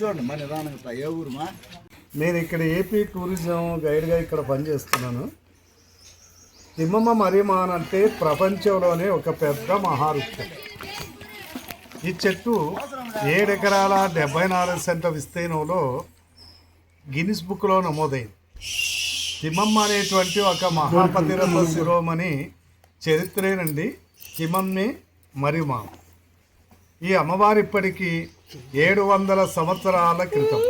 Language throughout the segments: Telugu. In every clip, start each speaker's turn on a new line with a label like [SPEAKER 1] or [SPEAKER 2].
[SPEAKER 1] కూర్చోండి మన నిదానంగా. ఏ ఊరుమా?
[SPEAKER 2] నేను ఇక్కడ ఏపీ టూరిజం గైడ్గా ఇక్కడ పనిచేస్తున్నాను. తిమ్మమ్మ మర్రిమాన్ అంటే ప్రపంచంలోనే ఒక పెద్ద మహావృక్షం. ఈ చెట్టు 7 ఎకరాల 74 సెంట్ల విస్తీర్ణంలో గిన్నిస్ బుక్లో నమోదైంది. తిమ్మమ్మ అనేటువంటి ఒక మహాపతిరథ శిరోమణి చరిత్రేనండి తిమ్మమ్మే మర్రిమాన్. ఈ అమ్మవారి ఇప్పటికీ 700 సంవత్సరాల క్రితం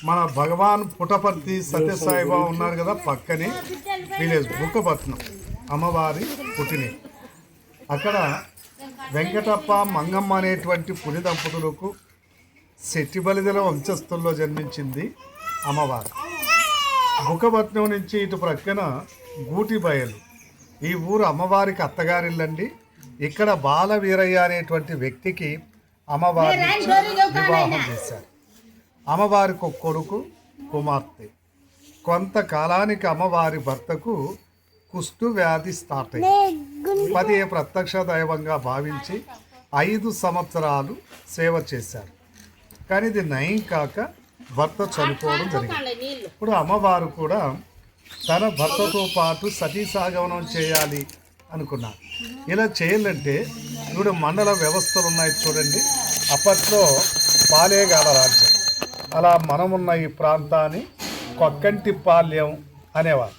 [SPEAKER 2] మన భగవాన్ పుటపర్తి సత్యసాయిబాబా ఉన్నారు కదా, పక్కనే విలేజ్ బుక్కపట్నం అమ్మవారి పుట్టిన. అక్కడ వెంకటప్ప మంగమ్మ అనేటువంటి పులి దంపతులకు శెట్టిబలిదల వంశస్థుల్లో జన్మించింది అమ్మవారు. బుక్కపట్నం నుంచి ఇటు ప్రక్కన గూటి బయలు, ఈ ఊరు అమ్మవారికి అత్తగారిల్లండి. ఇక్కడ బాల వీరయ్య అనేటువంటి వ్యక్తికి అమ్మవారిని వివాహం చేశారు. అమ్మవారికి ఒక కొడుకు కుమార్తె. కొంతకాలానికి అమ్మవారి భర్తకు కుష్టు వ్యాధి స్టార్ట్ అయింది. పదే ప్రత్యక్ష దైవంగా భావించి 5 సంవత్సరాలు సేవ చేశారు. కానీ ఇది నయం కాక భర్త చనిపోవడం జరిగింది. ఇప్పుడు అమ్మవారు కూడా తన భర్తతో పాటు సతీసాగమనం చేయాలి అనుకున్నారు. ఇలా చేయాలంటే ఇప్పుడు మండల వ్యవస్థలు ఉన్నాయి చూడండి. అప్పట్లో పాలేగాల రాజ్యం, అలా మనమున్న ఈ ప్రాంతాన్ని కొక్కంటిపాల్యం అనేవారు.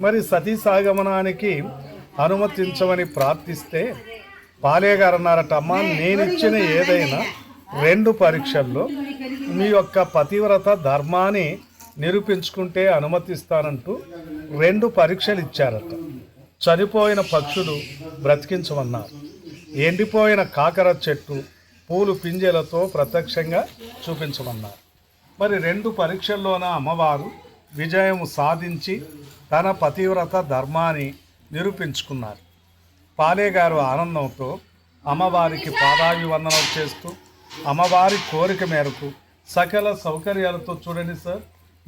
[SPEAKER 2] మరి సతీసాగమనానికి అనుమతించమని ప్రార్థిస్తే పాలేగారు అన్నారట, అమ్మా నేనిచ్చిన ఏదైనా 2 పరీక్షల్లో మీ యొక్క పతివ్రత ధర్మాన్ని నిరూపించుకుంటే అనుమతిస్తానంటూ 2 పరీక్షలు ఇచ్చారట. చనిపోయిన పక్షులు బ్రతికించమన్నారు. ఎండిపోయిన కాకర చెట్టు పూలు పింజలతో ప్రత్యక్షంగా చూపించమన్నారు. మరి 2 పరీక్షల్లోన అమ్మవారు విజయం సాధించి తన పతివ్రత ధర్మాన్ని నిరూపించుకున్నారు. పాలేగారు ఆనందంతో అమ్మవారికి పాదాభివందనం చేస్తూ అమ్మవారి కోరిక మేరకు సకల సౌకర్యాలతో, చూడండి సార్,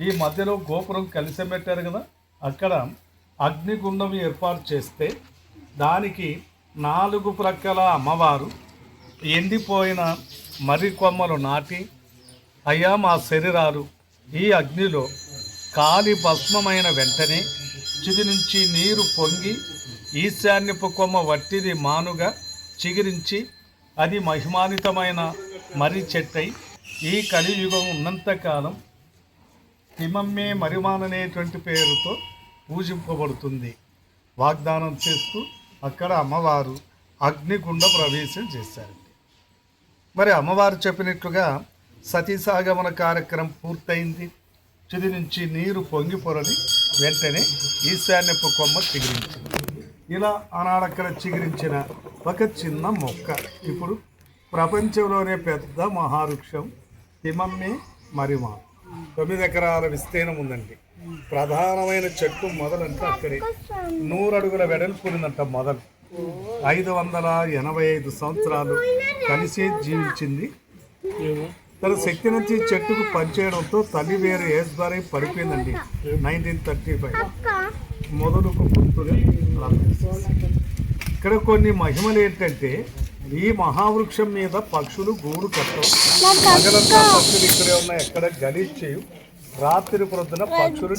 [SPEAKER 2] ఈ మధ్యలో గోపురం కలిసి పెట్టారు కదా, అక్కడ అగ్నిగుండం ఏర్పాటు చేస్తే దానికి 4 ప్రక్కల అమ్మవారు ఎండిపోయిన మర్రి కొమ్మలు నాటి, అయ్యా మా శరీరాలు ఈ అగ్నిలో కాలి భస్మమైన వెంటనే చిది నుంచి నీరు పొంగి ఈశాన్యపు కొమ్మ వట్టిది మానుగా చిగిరించి అది మహిమానితమైన మర్రి చెట్టై ఈ కలియుగం ఉన్నంతకాలం తిమ్మమ్మే మర్రిమాన్ అనేటువంటి పేరుతో పూజింపబడుతుంది వాగ్దానం చేస్తూ అక్కడ అమ్మవారు అగ్నిగుండ ప్రవేశం చేశారండి. మరి అమ్మవారు చెప్పినట్లుగా సతీసాగమన కార్యక్రమం పూర్తయింది. చిది నుంచి నీరు పొంగి పొరలి వెంటనే ఈశాన్యపు కొమ్మ చిగురించింది. ఇలా ఆనాడక్కడ చిగురించిన ఒక చిన్న మొక్క ఇప్పుడు ప్రపంచంలోనే పెద్ద మహావృక్షం తిమ్మమ్మే మర్రిమాన్. 9 ఎకరాల విస్తీర్ణం ఉందండి. ప్రధానమైన చెట్టు మొదలంటే అక్కడే 100 అడుగుల వెడల్పునిందంట మొదలు. 585 సంవత్సరాలు కలిసే జీవించింది. తన శక్తి నుంచి చెట్టుకు పనిచేయడంతో తల్లి వేరు ఏజ్బారై పడిపోయిందండి. 1935 మొదలుకు గుర్తుగా. ఇక్కడ కొన్ని మహిమలు ఏంటంటే ఈ మహావృక్షం మీద పక్షులు గూడు కట్టవు. పగలంతా పక్షులు ఇక్కడే ఉన్నాయి, ఎక్కడ గలీజ్ చేయు. రాత్రి ప్రొద్దున పక్షులు